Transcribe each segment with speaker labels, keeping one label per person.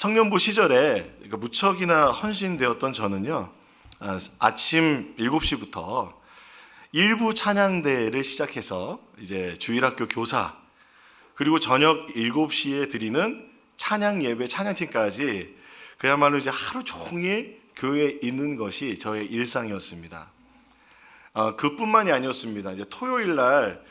Speaker 1: 청년부 시절에 무척이나 헌신되었던 저는요, 아침 7시부터 일부 찬양대를 시작해서 이제 주일학교 교사, 그리고 저녁 7시에 드리는 찬양 예배, 찬양팀까지 그야말로 이제 하루 종일 교회에 있는 것이 저의 일상이었습니다. 그뿐만이 아니었습니다. 이제 토요일 날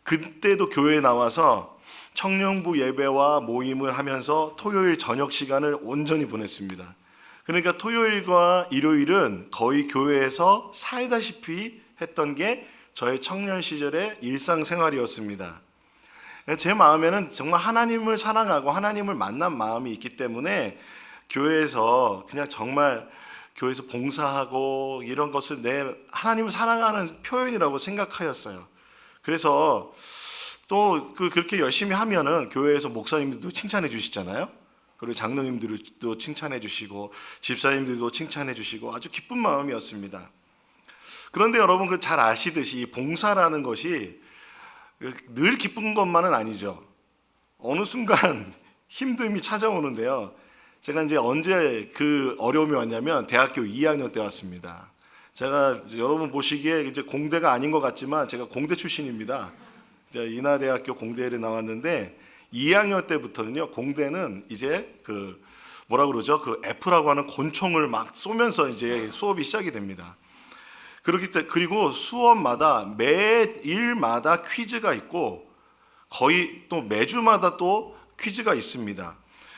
Speaker 1: 그때도 교회에 나와서 청년부 예배와 모임을 하면서 토요일 저녁 시간을 온전히 보냈습니다. 그러니까 토요일과 일요일은 거의 교회에서 살다시피 했던 게 저의 청년 시절의 일상생활이었습니다. 제 마음에는 정말 하나님을 사랑하고 하나님을 만난 마음이 있기 때문에 교회에서 그냥 정말 교회에서 봉사하고 이런 것을 내 하나님을 사랑하는 표현이라고 생각하였어요. 그래서 또 그렇게 열심히 하면은 교회에서 목사님들도 칭찬해 주시잖아요. 그리고 장로님들도 칭찬해 주시고 집사님들도 칭찬해 주시고 아주 기쁜 마음이었습니다. 그런데 여러분 잘 아시듯이 봉사라는 것이 늘 기쁜 것만은 아니죠. 어느 순간 힘듦이 찾아오는데요. 제가 이제 언제 그 어려움이 왔냐면 대학교 2학년 때 왔습니다. 제가 여러분 보시기에 이제 공대가 아닌 것 같지만 제가 공대 출신입니다. 인하대학교 공대를 나왔는데 2학년 때부터는요, 공대는 이제 뭐라 그러죠? F라고 하는 권총을 막 쏘면서 이제 수업이 시작이 됩니다. 그리고 수업마다 매일마다 퀴즈가 있고 거의 또 매주마다 또 퀴즈가 있습니다.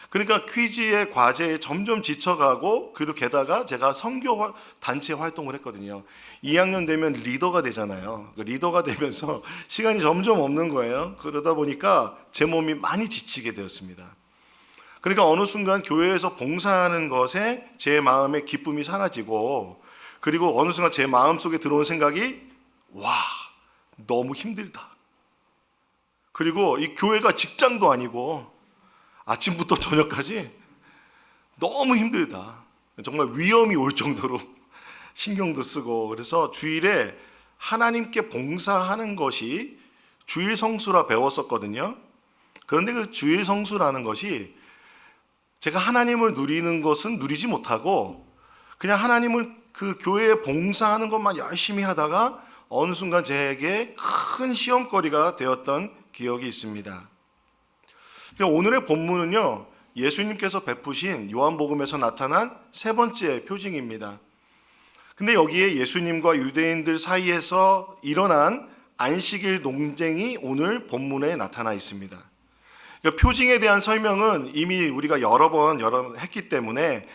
Speaker 1: 그러니까 퀴즈의 과제에 점점 지쳐가고, 그리고 게다가 제가 선교 단체 활동을 했거든요. 2학년 되면 리더가 되잖아요. 리더가 되면서 시간이 점점 없는 거예요. 그러다 보니까 제 몸이 많이 지치게 되었습니다. 그러니까 어느 순간 교회에서 봉사하는 것에 제 마음의 기쁨이 사라지고, 그리고 어느 순간 제 마음속에 들어온 생각이, 와, 너무 힘들다. 그리고 이 교회가 직장도 아니고 아침부터 저녁까지 너무 힘들다. 정말 위험이 올 정도로 신경도 쓰고, 그래서 주일에 하나님께 봉사하는 것이 주일 성수라 배웠었거든요. 그런데 그 주일 성수라는 것이 제가 하나님을 누리는 것은 누리지 못하고 그냥 하나님을 그 교회에 봉사하는 것만 열심히 하다가 어느 순간 제게 큰 시험거리가 되었던 기억이 있습니다. 오늘의 본문은요, 예수님께서 베푸신 요한복음에서 나타난 세 번째 표징입니다. 근데 여기에 예수님과 유대인들 사이에서 일어난 안식일 논쟁이 오늘 본문에 나타나 있습니다. 그러니까 표징에 대한 설명은 이미 우리가 여러 번 했기 때문에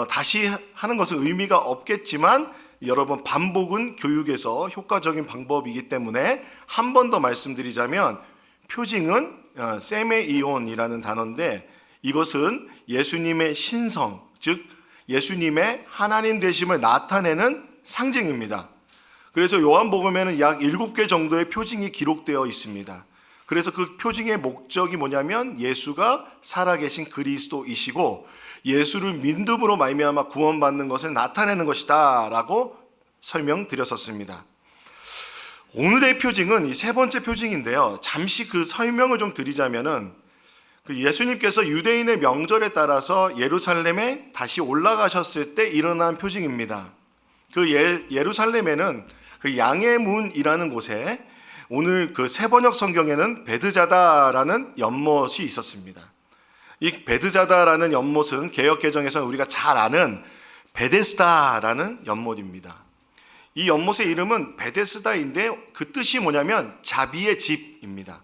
Speaker 1: 다시 하는 것은 의미가 없겠지만, 여러분 반복은 교육에서 효과적인 방법이기 때문에 한 번 더 말씀드리자면, 표징은 세메이온이라는 단어인데 이것은 예수님의 신성, 즉 예수님의 하나님 되심을 나타내는 상징입니다. 그래서 요한복음에는 약 7개 정도의 표징이 기록되어 있습니다. 그래서 그 표징의 목적이 뭐냐면 예수가 살아계신 그리스도이시고 예수를 믿음으로 말미암아 구원받는 것을 나타내는 것이다 라고 설명드렸었습니다. 오늘의 표징은 이 세 번째 표징인데요, 잠시 그 설명을 좀 드리자면은 예수님께서 유대인의 명절에 따라서 예루살렘에 다시 올라가셨을 때 일어난 표징입니다. 예루살렘에는 양의 문이라는 곳에 오늘 세 번역 성경에는 베드자다라는 연못이 있었습니다. 이 베드자다라는 연못은 개역개정에서 우리가 잘 아는 베데스다라는 연못입니다. 이 연못의 이름은 베데스다인데 그 뜻이 뭐냐면 자비의 집입니다.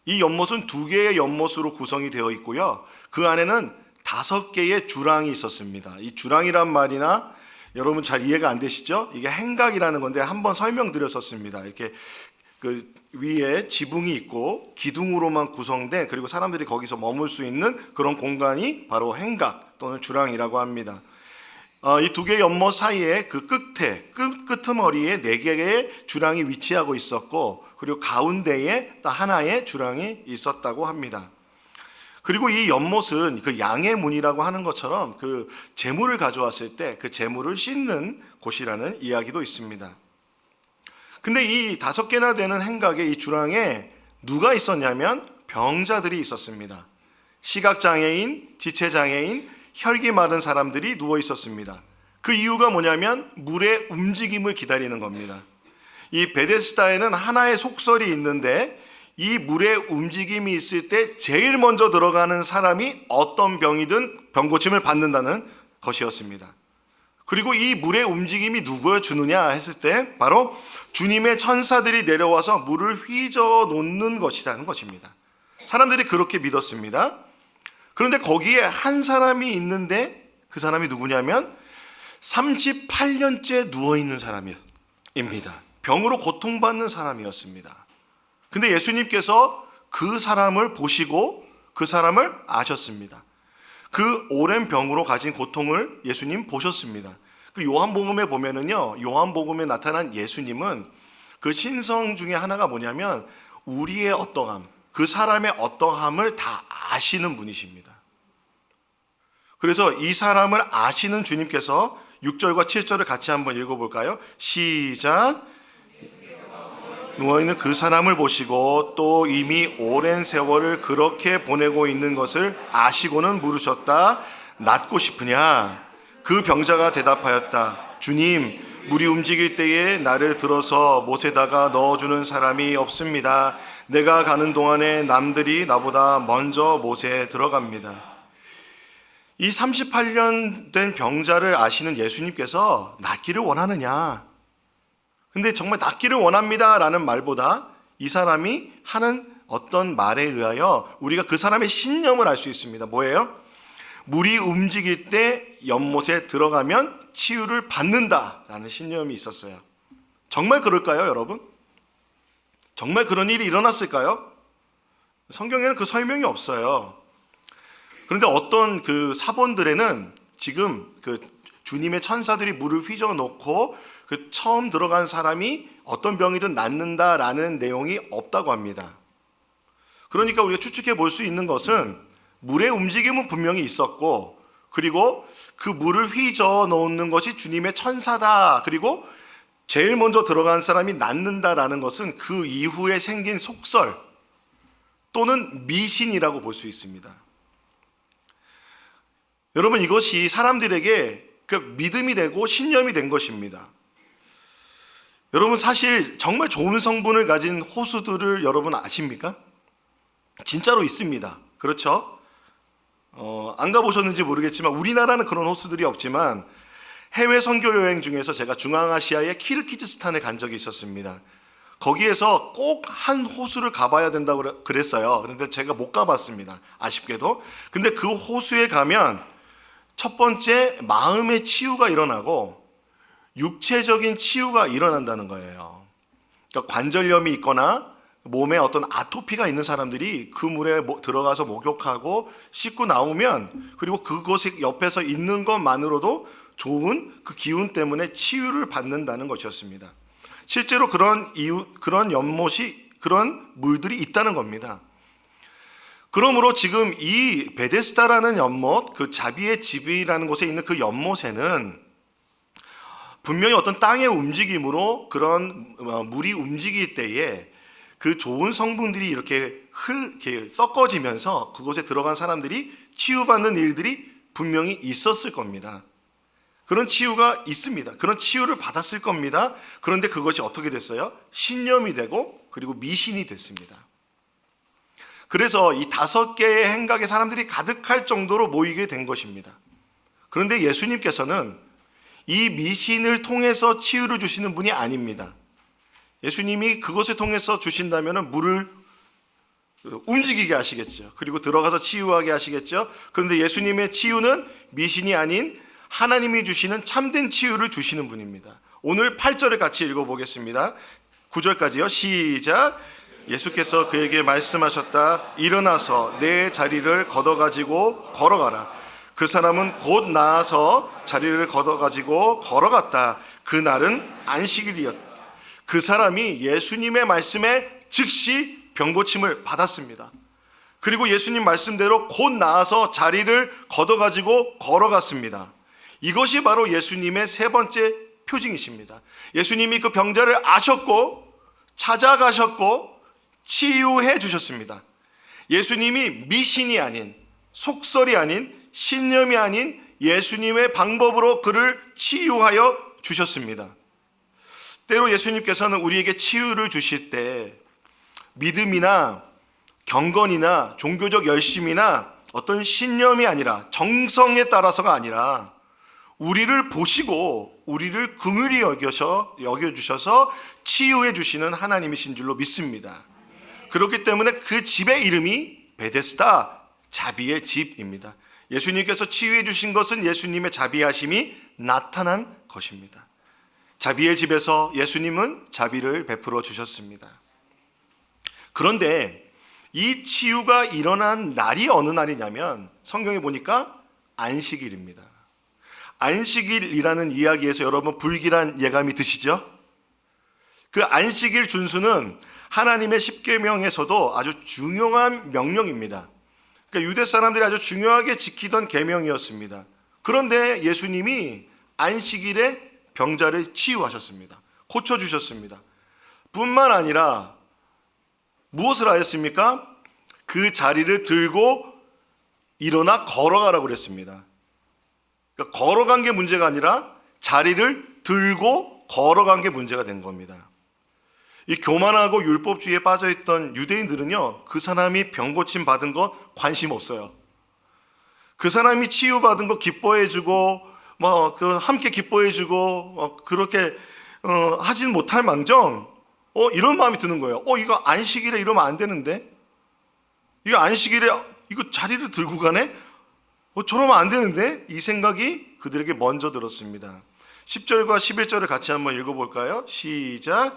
Speaker 1: 이 연못은 2개의 연못으로 구성이 되어 있고요, 그 안에는 5개의 주랑이 있었습니다. 이 주랑이란 말이나 여러분 잘 이해가 안 되시죠? 이게 행각이라는 건데 한번 설명드렸었습니다. 이렇게 위에 지붕이 있고 기둥으로만 구성된, 그리고 사람들이 거기서 머물 수 있는 그런 공간이 바로 행각 또는 주랑이라고 합니다. 이 2개의 연못 사이에 그 끄트머리에 4개의 주랑이 위치하고 있었고, 그리고 가운데에 하나의 주랑이 있었다고 합니다. 그리고 이 연못은 양의 문이라고 하는 것처럼 재물을 가져왔을 때 그 재물을 씻는 곳이라는 이야기도 있습니다. 근데 이 5개나 되는 행각의 이 주랑에 누가 있었냐면 병자들이 있었습니다. 시각장애인, 지체장애인, 혈기 마른 사람들이 누워 있었습니다. 그 이유가 뭐냐면 물의 움직임을 기다리는 겁니다. 이 베데스다에는 하나의 속설이 있는데 이 물의 움직임이 있을 때 제일 먼저 들어가는 사람이 어떤 병이든 병고침을 받는다는 것이었습니다. 그리고 이 물의 움직임이 누구를 주느냐 했을 때 바로 주님의 천사들이 내려와서 물을 휘저 놓는 것이라는 것입니다. 사람들이 그렇게 믿었습니다. 그런데 거기에 한 사람이 있는데 그 사람이 누구냐면 38년째 누워있는 사람입니다. 병으로 고통받는 사람이었습니다. 근데 예수님께서 그 사람을 보시고 그 사람을 아셨습니다. 그 오랜 병으로 가진 고통을 예수님 보셨습니다. 그 요한복음에 보면은요, 요한복음에 나타난 예수님은 그 신성 중에 하나가 뭐냐면 우리의 어떠함, 그 사람의 어떠함을 다 아시는 분이십니다. 그래서 이 사람을 아시는 주님께서 6절과 7절을 같이 한번 읽어볼까요? 시작. 누워있는 그 사람을 보시고 또 이미 오랜 세월을 그렇게 보내고 있는 것을 아시고는 물으셨다. 낫고 싶으냐? 그 병자가 대답하였다. 주님, 물이 움직일 때에 나를 들어서 못에다가 넣어주는 사람이 없습니다. 내가 가는 동안에 남들이 나보다 먼저 못에 들어갑니다. 이 38년 된 병자를 아시는 예수님께서 낫기를 원하느냐? 근데 정말 낫기를 원합니다 라는 말보다 이 사람이 하는 어떤 말에 의하여 우리가 그 사람의 신념을 알 수 있습니다. 뭐예요? 물이 움직일 때 연못에 들어가면 치유를 받는다라는 신념이 있었어요. 정말 그럴까요, 여러분? 정말 그런 일이 일어났을까요? 성경에는 그 설명이 없어요. 그런데 어떤 그 사본들에는 지금 그 주님의 천사들이 물을 휘저 놓고 그 처음 들어간 사람이 어떤 병이든 낫는다라는 내용이 없다고 합니다. 그러니까 우리가 추측해 볼 수 있는 것은 물의 움직임은 분명히 있었고, 그리고 그 물을 휘저 놓는 것이 주님의 천사다. 그리고 제일 먼저 들어간 사람이 낫는다라는 것은 그 이후에 생긴 속설 또는 미신이라고 볼 수 있습니다. 여러분, 이것이 사람들에게 그 믿음이 되고 신념이 된 것입니다. 여러분, 사실 정말 좋은 성분을 가진 호수들을 여러분 아십니까? 진짜로 있습니다. 그렇죠? 안 가보셨는지 모르겠지만 우리나라는 그런 호수들이 없지만 해외 선교 여행 중에서 제가 중앙아시아의 키르기즈스탄에 간 적이 있었습니다. 거기에서 꼭 한 호수를 가봐야 된다고 그랬어요. 그런데 제가 못 가봤습니다. 아쉽게도. 근데 그 호수에 가면 첫 번째 마음의 치유가 일어나고 육체적인 치유가 일어난다는 거예요. 그러니까 관절염이 있거나 몸에 어떤 아토피가 있는 사람들이 그 물에 들어가서 목욕하고 씻고 나오면, 그리고 그곳에 옆에서 있는 것만으로도 좋은 그 기운 때문에 치유를 받는다는 것이었습니다. 실제로 그런 연못이, 그런 물들이 있다는 겁니다. 그러므로 지금 이 베데스다라는 연못, 그 자비의 집이라는 곳에 있는 그 연못에는 분명히 어떤 땅의 움직임으로 그런 물이 움직일 때에 그 좋은 성분들이 이렇게 섞어지면서 그곳에 들어간 사람들이 치유받는 일들이 분명히 있었을 겁니다. 그런 치유가 있습니다. 그런 치유를 받았을 겁니다. 그런데 그것이 어떻게 됐어요? 신념이 되고 그리고 미신이 됐습니다. 그래서 이 5개의 행각에 사람들이 가득할 정도로 모이게 된 것입니다. 그런데 예수님께서는 이 미신을 통해서 치유를 주시는 분이 아닙니다. 예수님이 그것을 통해서 주신다면 물을 움직이게 하시겠죠. 그리고 들어가서 치유하게 하시겠죠. 그런데 예수님의 치유는 미신이 아닌 하나님이 주시는 참된 치유를 주시는 분입니다. 오늘 8절을 같이 읽어보겠습니다. 9절까지요. 시작. 예수께서 그에게 말씀하셨다. 일어나서 내 자리를 걷어가지고 걸어가라. 그 사람은 곧 나아서 자리를 걷어가지고 걸어갔다. 그날은 안식일이었다. 그 사람이 예수님의 말씀에 즉시 병고침을 받았습니다. 그리고 예수님 말씀대로 곧 나아서 자리를 걷어가지고 걸어갔습니다. 이것이 바로 예수님의 세 번째 표징이십니다. 예수님이 그 병자를 아셨고 찾아가셨고 치유해 주셨습니다. 예수님이 미신이 아닌 속설이 아닌, 신념이 아닌 예수님의 방법으로 그를 치유하여 주셨습니다. 때로 예수님께서는 우리에게 치유를 주실 때 믿음이나 경건이나 종교적 열심이나 어떤 신념이 아니라, 정성에 따라서가 아니라 우리를 보시고 우리를 긍휼히 여겨주셔서 치유해 주시는 하나님이신 줄로 믿습니다. 그렇기 때문에 그 집의 이름이 베데스다, 자비의 집입니다. 예수님께서 치유해 주신 것은 예수님의 자비하심이 나타난 것입니다. 자비의 집에서 예수님은 자비를 베풀어 주셨습니다. 그런데 이 치유가 일어난 날이 어느 날이냐면 성경에 보니까 안식일입니다. 안식일이라는 이야기에서 여러분 불길한 예감이 드시죠? 그 안식일 준수는 하나님의 십계명에서도 아주 중요한 명령입니다. 그러니까 유대 사람들이 아주 중요하게 지키던 계명이었습니다. 그런데 예수님이 안식일에 병자를 치유하셨습니다. 고쳐주셨습니다. 뿐만 아니라 무엇을 하였습니까? 그 자리를 들고 일어나 걸어가라고 그랬습니다. 그러니까 걸어간 게 문제가 아니라 자리를 들고 걸어간 게 문제가 된 겁니다. 이 교만하고 율법주의에 빠져있던 유대인들은요, 그 사람이 병 고침 받은 거 관심 없어요. 그 사람이 치유받은 거 기뻐해주고 함께 기뻐해주고 그렇게 하진 못할 망정 이런 마음이 드는 거예요. 이거 안식일에 이러면 안 되는데, 이거 안식일에 이거 자리를 들고 가네? 저러면 안 되는데? 이 생각이 그들에게 먼저 들었습니다. 10절과 11절을 같이 한번 읽어볼까요? 시작.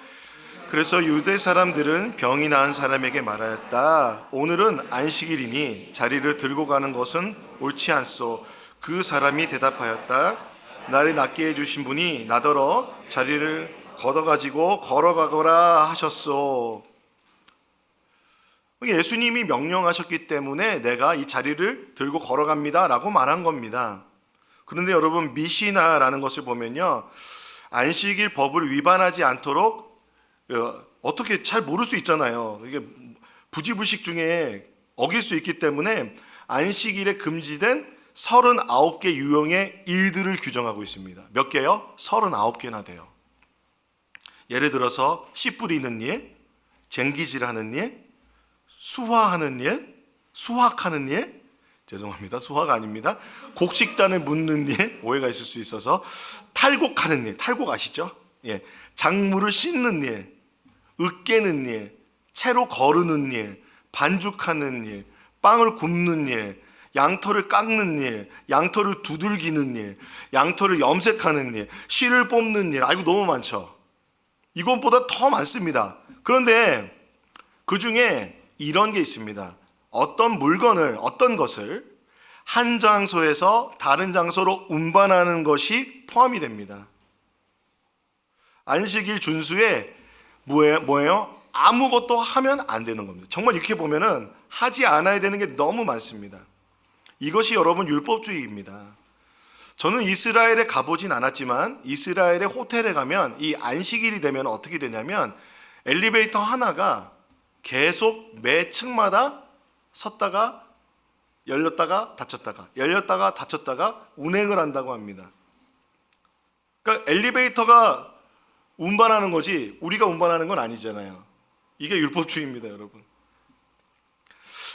Speaker 1: 그래서 유대 사람들은 병이 나은 사람에게 말하였다. 오늘은 안식일이니 자리를 들고 가는 것은 옳지 않소. 그 사람이 대답하였다. 나를 낫게 해주신 분이 나더러 자리를 걷어가지고 걸어가거라 하셨소. 예수님이 명령하셨기 때문에 내가 이 자리를 들고 걸어갑니다 라고 말한 겁니다. 그런데 여러분, 미시나라는 것을 보면요, 안식일 법을 위반하지 않도록 어떻게 잘 모를 수 있잖아요. 이게 부지불식 중에 어길 수 있기 때문에 안식일에 금지된 39개 유형의 일들을 규정하고 있습니다. 몇 개요? 39개나 돼요. 예를 들어서 씨 뿌리는 일, 쟁기질하는 일, 수화하는 일, 수확하는 일, 죄송합니다, 수화가 아닙니다. 곡식단을 묻는 일, 오해가 있을 수 있어서, 탈곡하는 일, 탈곡 아시죠? 예, 작물을 씻는 일, 으깨는 일, 채로 거르는 일, 반죽하는 일, 빵을 굽는 일, 양털을 깎는 일, 양털을 두들기는 일, 양털을 염색하는 일, 실을 뽑는 일. 아이고, 너무 많죠. 이것보다 더 많습니다. 그런데 그 중에 이런 게 있습니다. 어떤 물건을, 어떤 것을 한 장소에서 다른 장소로 운반하는 것이 포함이 됩니다. 안식일 준수에 뭐예요? 아무것도 하면 안 되는 겁니다. 정말 이렇게 보면은 하지 않아야 되는 게 너무 많습니다. 이것이 여러분 율법주의입니다. 저는 이스라엘에 가보진 않았지만 이스라엘의 호텔에 가면 이 안식일이 되면 어떻게 되냐면 엘리베이터 하나가 계속 매 층마다 섰다가 열렸다가 닫혔다가 열렸다가 닫혔다가 운행을 한다고 합니다. 그러니까 엘리베이터가 운반하는 거지 우리가 운반하는 건 아니잖아요. 이게 율법주의입니다, 여러분.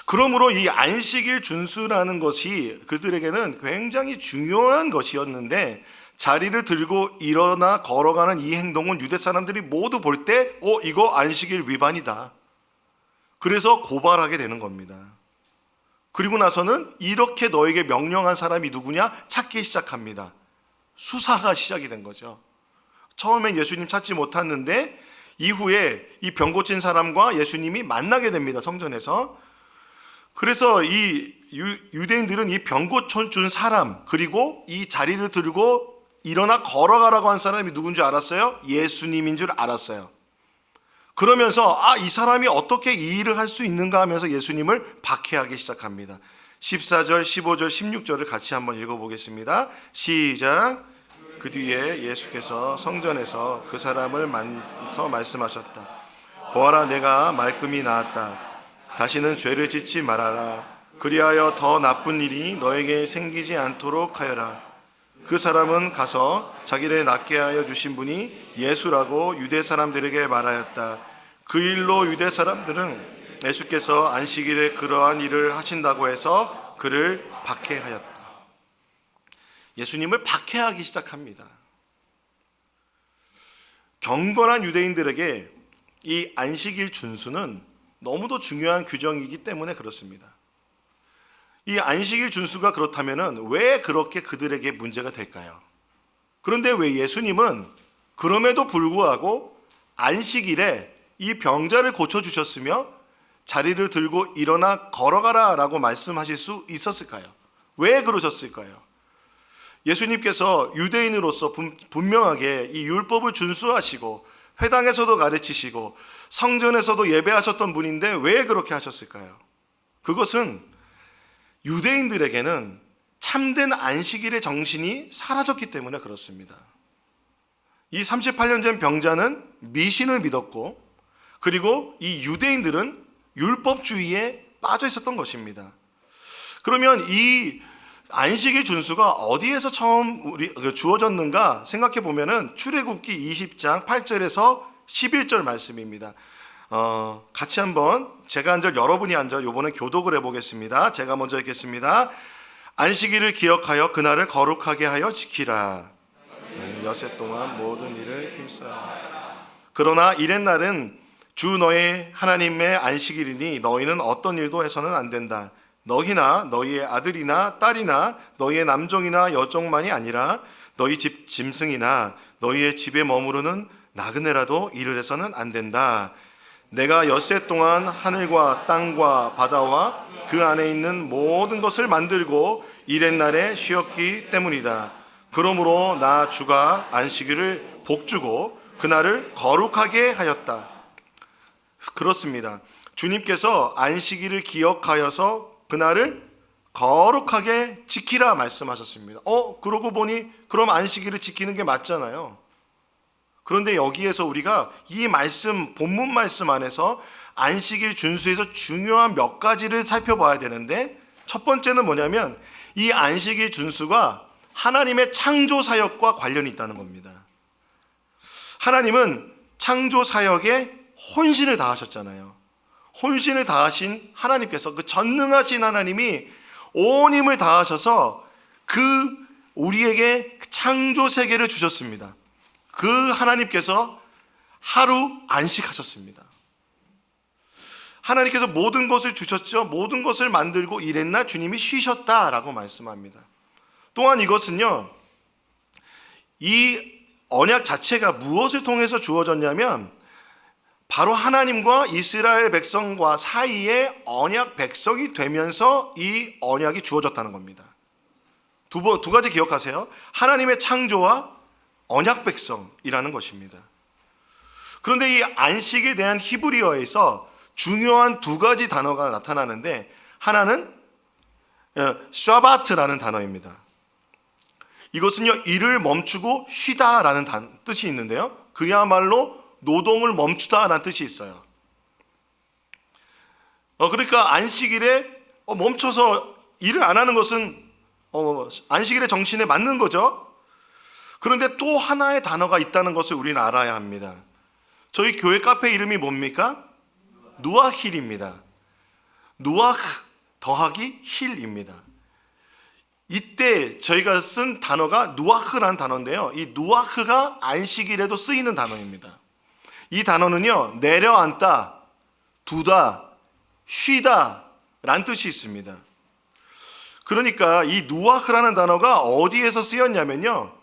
Speaker 1: 그러므로 이 안식일 준수라는 것이 그들에게는 굉장히 중요한 것이었는데 자리를 들고 일어나 걸어가는 이 행동은 유대 사람들이 모두 볼 때 이거 안식일 위반이다. 그래서 고발하게 되는 겁니다. 그리고 나서는 이렇게 너에게 명령한 사람이 누구냐? 찾기 시작합니다. 수사가 시작이 된 거죠. 처음엔 예수님 찾지 못했는데 이후에 이 병 고친 사람과 예수님이 만나게 됩니다, 성전에서. 그래서 이 유대인들은 이 병 고쳐준 사람, 그리고 이 자리를 들고 일어나 걸어가라고 한 사람이 누군지 알았어요? 예수님인 줄 알았어요. 그러면서 이 사람이 어떻게 이 일을 할 수 있는가 하면서 예수님을 박해하기 시작합니다. 14절, 15절, 16절을 같이 한번 읽어보겠습니다. 시작. 그 뒤에 예수께서 성전에서 그 사람을 만나서 말씀하셨다. 보아라, 내가 말끔히 나았다. 다시는 죄를 짓지 말아라. 그리하여 더 나쁜 일이 너에게 생기지 않도록 하여라. 그 사람은 가서 자기를 낫게 하여 주신 분이 예수라고 유대 사람들에게 말하였다. 그 일로 유대 사람들은 예수께서 안식일에 그러한 일을 하신다고 해서 그를 박해하였다. 예수님을 박해하기 시작합니다. 경건한 유대인들에게 이 안식일 준수는 너무도 중요한 규정이기 때문에 그렇습니다. 이 안식일 준수가 그렇다면 왜 그렇게 그들에게 문제가 될까요? 그런데 왜 예수님은 그럼에도 불구하고 안식일에 이 병자를 고쳐주셨으며 자리를 들고 일어나 걸어가라 라고 말씀하실 수 있었을까요? 왜 그러셨을까요? 예수님께서 유대인으로서 분명하게 이 율법을 준수하시고 회당에서도 가르치시고 성전에서도 예배하셨던 분인데 왜 그렇게 하셨을까요? 그것은 유대인들에게는 참된 안식일의 정신이 사라졌기 때문에 그렇습니다. 이 38년 전 병자는 미신을 믿었고, 그리고 이 유대인들은 율법주의에 빠져 있었던 것입니다. 그러면 이 안식일 준수가 어디에서 처음 주어졌는가 생각해 보면은 출애굽기 20장 8절에서 11절 말씀입니다. 같이 한번 제가 한 절 여러분이 한 절 이번에 교독을 해보겠습니다. 제가 먼저 읽겠습니다. 안식일을 기억하여 그날을 거룩하게 하여 지키라. 엿새 동안 모든 일을 힘쓰라. 그러나 이렛날은 주 너의 하나님의 안식일이니 너희는 어떤 일도 해서는 안 된다. 너희나 너희의 아들이나 딸이나 너희의 남종이나 여종만이 아니라 너희 집 짐승이나 너희의 집에 머무르는 나그네라도 일을 해서는 안 된다. 내가 엿새 동안 하늘과 땅과 바다와 그 안에 있는 모든 것을 만들고 이렛날에 쉬었기 때문이다. 그러므로 나 주가 안식일을 복주고 그날을 거룩하게 하였다. 그렇습니다. 주님께서 안식일을 기억하여서 그날을 거룩하게 지키라 말씀하셨습니다. 그러고 보니 그럼 안식일을 지키는 게 맞잖아요. 그런데 여기에서 우리가 이 말씀, 본문 말씀 안에서 안식일 준수에서 중요한 몇 가지를 살펴봐야 되는데, 첫 번째는 뭐냐면 이 안식일 준수가 하나님의 창조 사역과 관련이 있다는 겁니다. 하나님은 창조 사역에 혼신을 다하셨잖아요. 혼신을 다하신 하나님께서, 그 전능하신 하나님이 온 힘을 다하셔서 우리에게 창조 세계를 주셨습니다. 그 하나님께서 하루 안식하셨습니다. 하나님께서 모든 것을 주셨죠. 모든 것을 만들고 이랬나 주님이 쉬셨다라고 말씀합니다. 또한 이것은요, 이 언약 자체가 무엇을 통해서 주어졌냐면 바로 하나님과 이스라엘 백성과 사이에 언약 백성이 되면서 이 언약이 주어졌다는 겁니다. 두 가지 기억하세요. 하나님의 창조와 언약 백성이라는 것입니다. 그런데 이 안식에 대한 히브리어에서 중요한 두 가지 단어가 나타나는데, 하나는 샤바트라는 단어입니다. 이것은요, 일을 멈추고 쉬다라는 뜻이 있는데요, 그야말로 노동을 멈추다라는 뜻이 있어요. 그러니까 안식일에 멈춰서 일을 안 하는 것은 안식일의 정신에 맞는 거죠. 그런데 또 하나의 단어가 있다는 것을 우리는 알아야 합니다. 저희 교회 카페 이름이 뭡니까? 누아힐입니다. 누아흐 더하기 힐입니다. 이때 저희가 쓴 단어가 누아흐라는 단어인데요, 이 누아흐가 안식일에도 쓰이는 단어입니다. 이 단어는요, 내려앉다, 두다, 쉬다 라는 뜻이 있습니다. 그러니까 이 누아흐라는 단어가 어디에서 쓰였냐면요,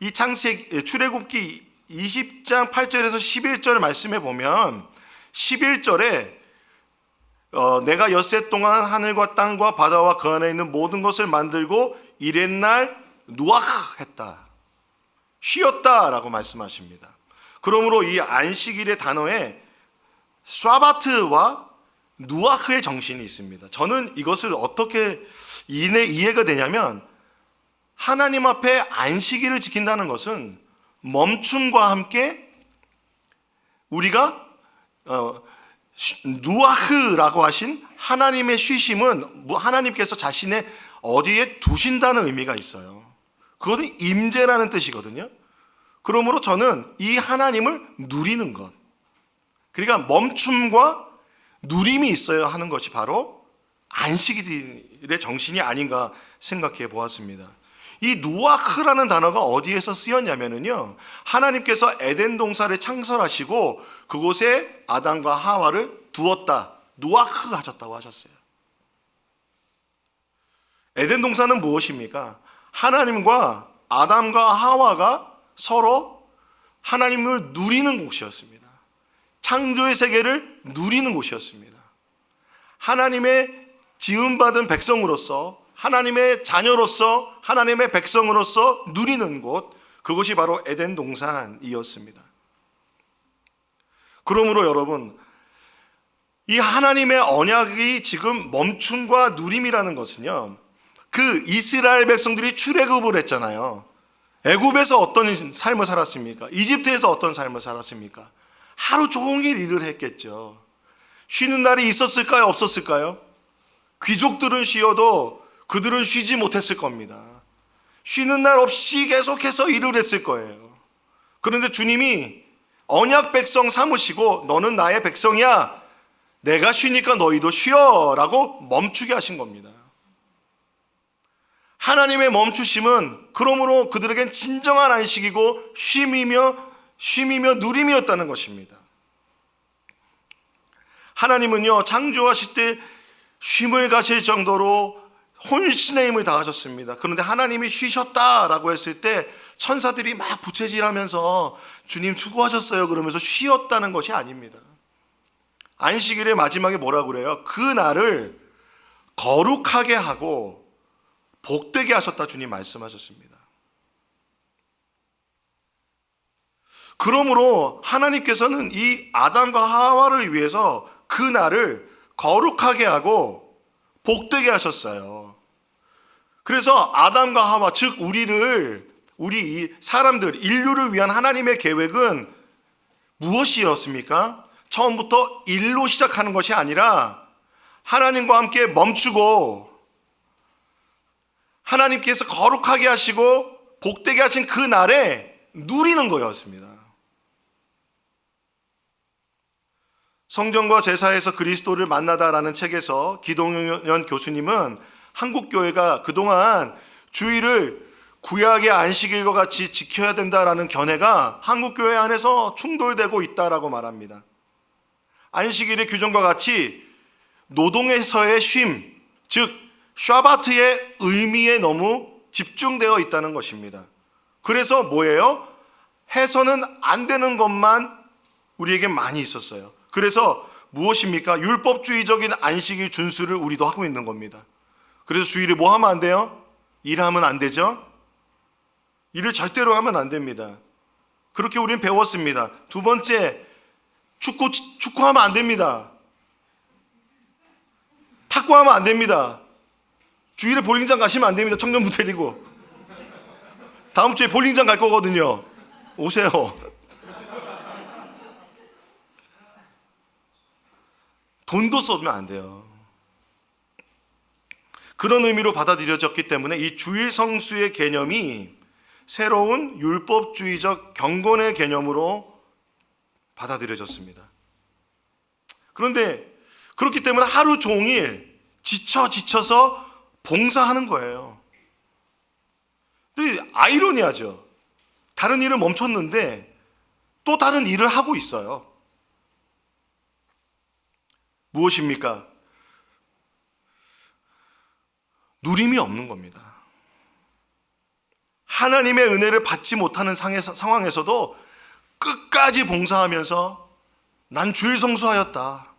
Speaker 1: 이 출애굽기 20장 8절에서 11절 말씀에 보면 11절에 내가 엿새 동안 하늘과 땅과 바다와 그 안에 있는 모든 것을 만들고 이렛날 누아흐 했다, 쉬었다라고 말씀하십니다. 그러므로 이 안식일의 단어에 샤바트와 누아흐의 정신이 있습니다. 저는 이것을 어떻게 이해가 되냐면, 하나님 앞에 안식일을 지킨다는 것은 멈춤과 함께 우리가 누아흐라고 하신 하나님의 쉬심은 하나님께서 자신의 어디에 두신다는 의미가 있어요. 그것은 임재라는 뜻이거든요. 그러므로 저는 이 하나님을 누리는 것, 그러니까 멈춤과 누림이 있어야 하는 것이 바로 안식일의 정신이 아닌가 생각해 보았습니다. 이 누아크라는 단어가 어디에서 쓰였냐면요, 하나님께서 에덴 동산을 창설하시고 그곳에 아담과 하와를 두었다, 누아크 하셨다고 하셨어요. 에덴 동산은 무엇입니까? 하나님과 아담과 하와가 서로 하나님을 누리는 곳이었습니다. 창조의 세계를 누리는 곳이었습니다. 하나님의 지음받은 백성으로서, 하나님의 자녀로서, 하나님의 백성으로서 누리는 곳, 그것이 바로 에덴 동산이었습니다. 그러므로 여러분, 이 하나님의 언약이 지금 멈춤과 누림이라는 것은요, 그 이스라엘 백성들이 출애굽을 했잖아요. 애굽에서 어떤 삶을 살았습니까? 이집트에서 어떤 삶을 살았습니까? 하루 종일 일을 했겠죠. 쉬는 날이 있었을까요? 없었을까요? 귀족들은 쉬어도 그들은 쉬지 못했을 겁니다. 쉬는 날 없이 계속해서 일을 했을 거예요. 그런데 주님이 언약 백성 삼으시고 너는 나의 백성이야, 내가 쉬니까 너희도 쉬어 라고 멈추게 하신 겁니다. 하나님의 멈추심은 그러므로 그들에겐 진정한 안식이고 쉼이며 누림이었다는 것입니다. 하나님은요, 창조하실 때 쉼을 가질 정도로 혼신의 힘을 다하셨습니다. 그런데 하나님이 쉬셨다라고 했을 때 천사들이 막 부채질하면서 주님 수고하셨어요 그러면서 쉬었다는 것이 아닙니다. 안식일의 마지막에 뭐라고 그래요? 그 날을 거룩하게 하고 복되게 하셨다 주님 말씀하셨습니다. 그러므로 하나님께서는 이 아담과 하와를 위해서 그 날을 거룩하게 하고 복되게 하셨어요. 그래서 아담과 하와, 즉 우리 이 사람들, 인류를 위한 하나님의 계획은 무엇이었습니까? 처음부터 일로 시작하는 것이 아니라 하나님과 함께 멈추고 하나님께서 거룩하게 하시고 복되게 하신 그 날에 누리는 거였습니다. 성전과 제사에서 그리스도를 만나다라는 책에서 기동현 교수님은 한국교회가 그동안 주일을 구약의 안식일과 같이 지켜야 된다라는 견해가 한국교회 안에서 충돌되고 있다라고 말합니다. 안식일의 규정과 같이 노동에서의 쉼, 즉 샤바트의 의미에 너무 집중되어 있다는 것입니다. 그래서 뭐예요? 해서는 안 되는 것만 우리에게 많이 있었어요. 그래서 무엇입니까? 율법주의적인 안식일 준수를 우리도 하고 있는 겁니다. 그래서 주일에 뭐 하면 안 돼요? 일하면 안 되죠? 일을 절대로 하면 안 됩니다. 그렇게 우리는 배웠습니다. 두 번째, 축구하면 안 됩니다. 탁구하면 안 됩니다. 주일에 볼링장 가시면 안 됩니다. 청년부 데리고. 다음 주에 볼링장 갈 거거든요. 오세요. 돈도 쏘면 안 돼요. 그런 의미로 받아들여졌기 때문에 이 주일 성수의 개념이 새로운 율법주의적 경건의 개념으로 받아들여졌습니다. 그런데 그렇기 때문에 하루 종일 지쳐서 봉사하는 거예요. 근데 아이러니하죠. 다른 일을 멈췄는데 또 다른 일을 하고 있어요. 무엇입니까? 누림이 없는 겁니다. 하나님의 은혜를 받지 못하는 상황에서도 끝까지 봉사하면서 난 주일 성수하였다.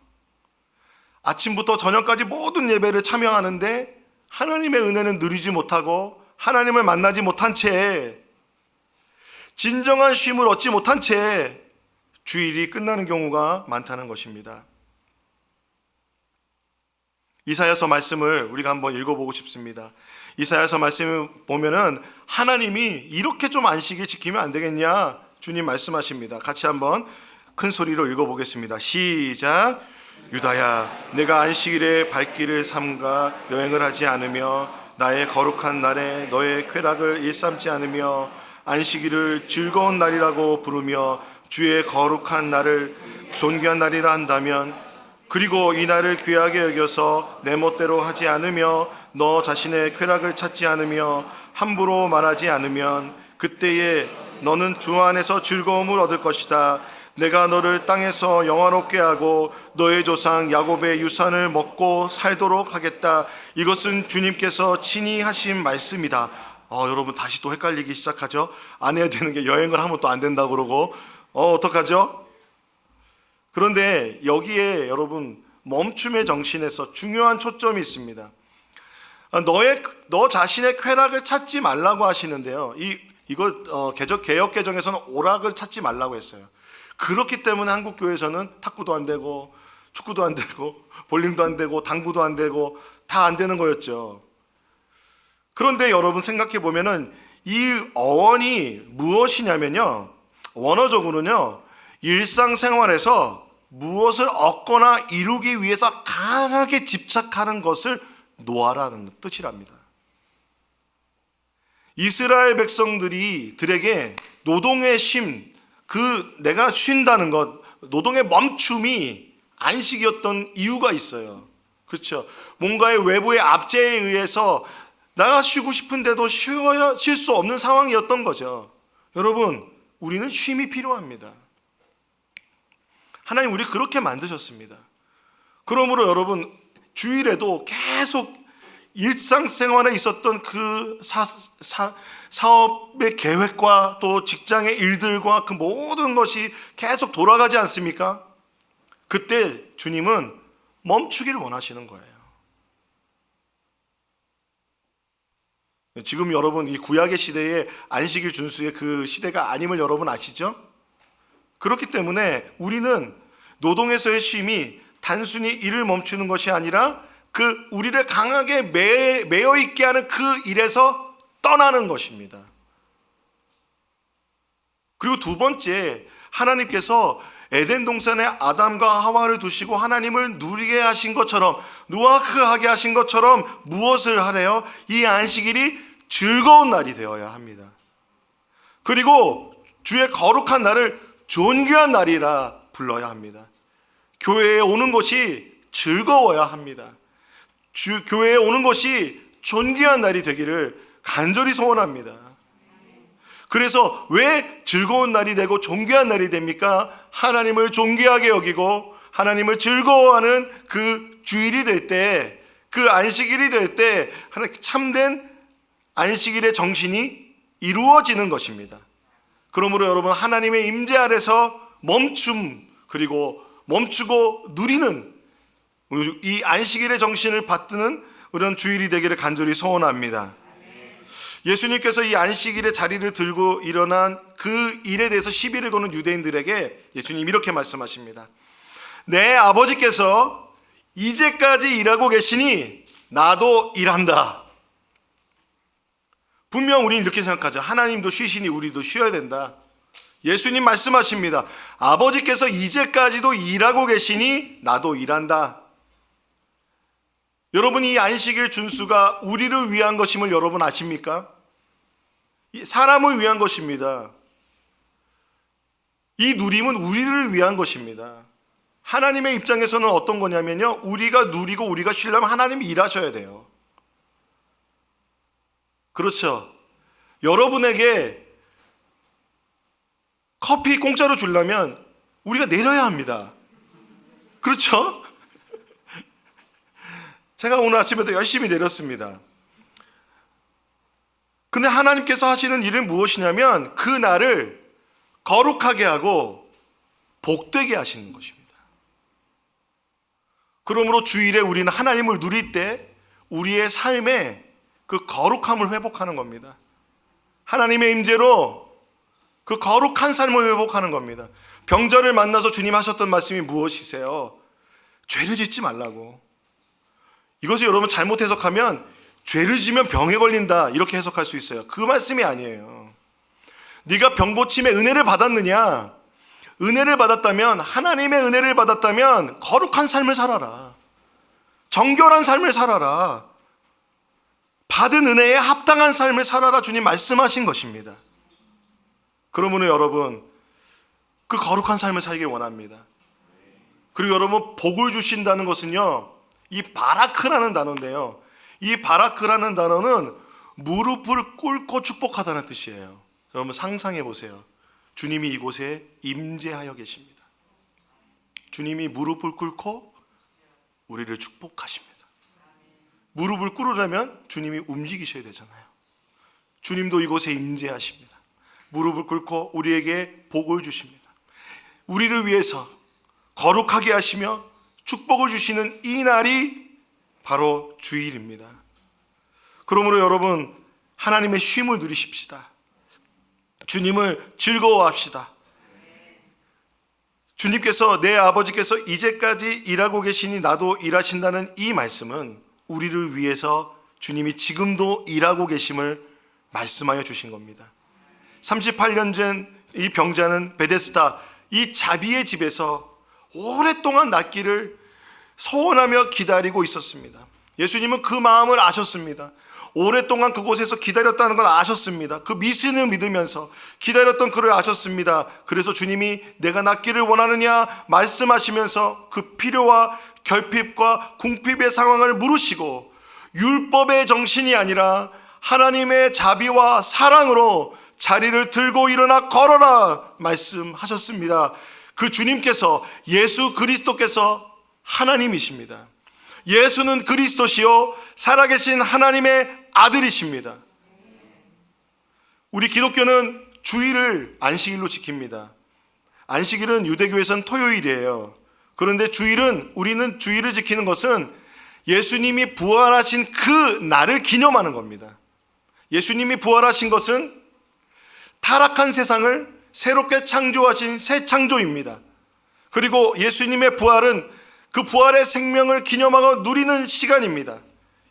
Speaker 1: 아침부터 저녁까지 모든 예배를 참여하는데 하나님의 은혜는 누리지 못하고 하나님을 만나지 못한 채, 진정한 쉼을 얻지 못한 채 주일이 끝나는 경우가 많다는 것입니다. 이사야서 말씀을 우리가 한번 읽어보고 싶습니다. 이사야서 말씀을 보면은 하나님이 이렇게 좀 안식일 지키면 안 되겠냐 주님 말씀하십니다. 같이 한번 큰 소리로 읽어보겠습니다. 시작. 유다야, 내가 안식일에 발길을 삼가 여행을 하지 않으며 나의 거룩한 날에 너의 쾌락을 일삼지 않으며 안식일을 즐거운 날이라고 부르며 주의 거룩한 날을 존귀한 날이라 한다면, 그리고 이 날을 귀하게 여겨서 내 멋대로 하지 않으며 너 자신의 쾌락을 찾지 않으며 함부로 말하지 않으면 그때에 너는 주 안에서 즐거움을 얻을 것이다. 내가 너를 땅에서 영화롭게 하고 너의 조상 야곱의 유산을 먹고 살도록 하겠다. 이것은 주님께서 친히 하신 말씀이다. 여러분 다시 또 헷갈리기 시작하죠. 안 해야 되는 게 여행을 하면 또 안 된다고 그러고 어떡하죠? 그런데 여기에 여러분 멈춤의 정신에서 중요한 초점이 있습니다. 너 자신의 쾌락을 찾지 말라고 하시는데요. 이거 개역 개정에서는 오락을 찾지 말라고 했어요. 그렇기 때문에 한국 교회에서는 탁구도 안 되고 축구도 안 되고 볼링도 안 되고 당구도 안 되고 다 안 되는 거였죠. 그런데 여러분 생각해 보면은 이 어원이 무엇이냐면요, 원어적으로는요, 일상생활에서 무엇을 얻거나 이루기 위해서 강하게 집착하는 것을 놓아라는 뜻이랍니다. 이스라엘 백성들에게 노동의 쉼, 내가 쉰다는 것, 노동의 멈춤이 안식이었던 이유가 있어요. 그렇죠? 뭔가의 외부의 압제에 의해서 내가 쉬고 싶은데도 쉴 수 없는 상황이었던 거죠. 여러분, 우리는 쉼이 필요합니다. 하나님 우리 그렇게 만드셨습니다. 그러므로 여러분, 주일에도 계속 일상생활에 있었던 그 사업의 계획과 또 직장의 일들과 그 모든 것이 계속 돌아가지 않습니까? 그때 주님은 멈추기를 원하시는 거예요. 지금 여러분 이 구약의 시대에 안식일 준수의 그 시대가 아님을 여러분 아시죠? 그렇기 때문에 우리는 노동에서의 쉼이 단순히 일을 멈추는 것이 아니라 우리를 강하게 매여 있게 하는 그 일에서 떠나는 것입니다. 그리고 두 번째, 하나님께서 에덴 동산에 아담과 하와를 두시고 하나님을 누리게 하신 것처럼, 노아크하게 하신 것처럼 무엇을 하래요? 이 안식일이 즐거운 날이 되어야 합니다. 그리고 주의 거룩한 날을 존귀한 날이라 불러야 합니다. 교회에 오는 것이 즐거워야 합니다. 교회에 오는 것이 존귀한 날이 되기를 간절히 소원합니다. 그래서 왜 즐거운 날이 되고 존귀한 날이 됩니까? 하나님을 존귀하게 여기고 하나님을 즐거워하는 그 주일이 될 때, 그 안식일이 될 때 참된 안식일의 정신이 이루어지는 것입니다. 그러므로 여러분, 하나님의 임재 아래서 그리고 멈추고 누리는 이 안식일의 정신을 받드는 그런 주일이 되기를 간절히 소원합니다. 예수님께서 이 안식일의 자리를 들고 일어난 그 일에 대해서 시비를 거는 유대인들에게 예수님 이렇게 말씀하십니다. 내 아버지께서 이제까지 일하고 계시니 나도 일한다. 분명 우리는 이렇게 생각하죠. 하나님도 쉬시니 우리도 쉬어야 된다. 예수님 말씀하십니다. 아버지께서 이제까지도 일하고 계시니 나도 일한다. 여러분, 이 안식일 준수가 우리를 위한 것임을 여러분 아십니까? 사람을 위한 것입니다. 이 누림은 우리를 위한 것입니다. 하나님의 입장에서는 어떤 거냐면요, 우리가 누리고 우리가 쉬려면 하나님이 일하셔야 돼요. 그렇죠? 여러분에게 커피 공짜로 주려면 우리가 내려야 합니다. 그렇죠? 제가 오늘 아침에도 열심히 내렸습니다. 근데 하나님께서 하시는 일은 무엇이냐면 그 날을 거룩하게 하고 복되게 하시는 것입니다. 그러므로 주일에 우리는 하나님을 누릴 때 우리의 삶에 그 거룩함을 회복하는 겁니다. 하나님의 임재로 그 거룩한 삶을 회복하는 겁니다. 병자를 만나서 주님 하셨던 말씀이 무엇이세요? 죄를 짓지 말라고. 이것을 여러분 잘못 해석하면 죄를 지면 병에 걸린다 이렇게 해석할 수 있어요. 그 말씀이 아니에요. 네가 병 고침의 은혜를 받았느냐? 은혜를 받았다면, 하나님의 은혜를 받았다면 거룩한 삶을 살아라. 정결한 삶을 살아라. 받은 은혜에 합당한 삶을 살아라. 주님 말씀하신 것입니다. 그러므로 여러분, 그 거룩한 삶을 살길 원합니다. 그리고 여러분, 복을 주신다는 것은요, 이 바라크라는 단어인데요, 이 바라크라는 단어는 무릎을 꿇고 축복하다는 뜻이에요. 여러분 상상해 보세요. 주님이 이곳에 임재하여 계십니다. 주님이 무릎을 꿇고 우리를 축복하십니다. 무릎을 꿇으려면 주님이 움직이셔야 되잖아요. 주님도 이곳에 임재하십니다. 무릎을 꿇고 우리에게 복을 주십니다. 우리를 위해서 거룩하게 하시며 축복을 주시는 이 날이 바로 주일입니다. 그러므로 여러분, 하나님의 쉼을 누리십시다. 주님을 즐거워합시다. 주님께서, 내 아버지께서 이제까지 일하고 계시니 나도 일하신다는 이 말씀은 우리를 위해서 주님이 지금도 일하고 계심을 말씀하여 주신 겁니다. 38년 전 이 병자는 베데스다, 이 자비의 집에서 오랫동안 낫기를 소원하며 기다리고 있었습니다. 예수님은 그 마음을 아셨습니다. 오랫동안 그곳에서 기다렸다는 걸 아셨습니다. 그 미신을 믿으면서 기다렸던 그를 아셨습니다. 그래서 주님이 내가 낫기를 원하느냐 말씀하시면서 그 필요와 결핍과 궁핍의 상황을 물으시고, 율법의 정신이 아니라 하나님의 자비와 사랑으로 자리를 들고 일어나 걸어라 말씀하셨습니다. 그 주님께서, 예수 그리스도께서 하나님이십니다. 예수는 그리스도시요 살아계신 하나님의 아들이십니다. 우리 기독교는 주일을 안식일로 지킵니다. 안식일은 유대교에서는 토요일이에요. 그런데 우리는 주일을 지키는 것은 예수님이 부활하신 그 날을 기념하는 겁니다. 예수님이 부활하신 것은 타락한 세상을 새롭게 창조하신 새 창조입니다. 그리고 예수님의 부활은 그 부활의 생명을 기념하고 누리는 시간입니다.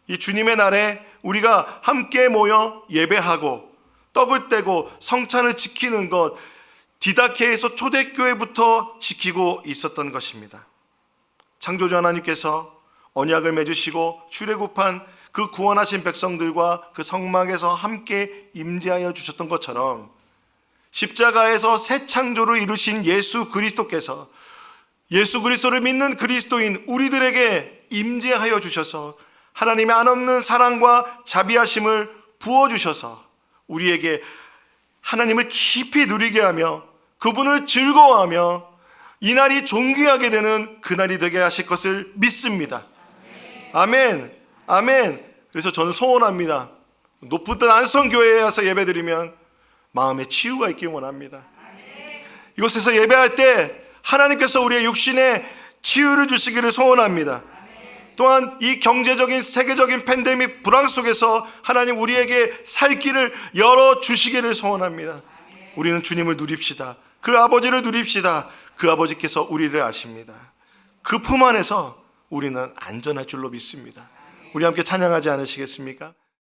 Speaker 1: 이 주님의 날에 우리가 함께 모여 예배하고 떡을 떼고 성찬을 지키는 것, 디다케에서 초대교회부터 지키고 있었던 것입니다. 창조주 하나님께서 언약을 맺으시고 출애굽한 그 구원하신 백성들과 그 성막에서 함께 임재하여 주셨던 것처럼, 십자가에서 새 창조를 이루신 예수 그리스도께서 예수 그리스도를 믿는 그리스도인 우리들에게 임재하여 주셔서 하나님의 한없는 사랑과 자비하심을 부어주셔서 우리에게 하나님을 깊이 누리게 하며 그분을 즐거워하며 이 날이 존귀하게 되는 그날이 되게 하실 것을 믿습니다. 아멘. 아멘. 그래서 저는 소원합니다. 높은 뜻 안성교회에 와서 예배드리면 마음에 치유가 있길 원합니다. 이곳에서 예배할 때 하나님께서 우리의 육신에 치유를 주시기를 소원합니다. 또한 이 경제적인 세계적인 팬데믹 불황 속에서 하나님 우리에게 살 길을 열어주시기를 소원합니다. 우리는 주님을 누립시다. 그 아버지를 누립시다. 그 아버지께서 우리를 아십니다. 그 품 안에서 우리는 안전할 줄로 믿습니다. 우리 함께 찬양하지 않으시겠습니까?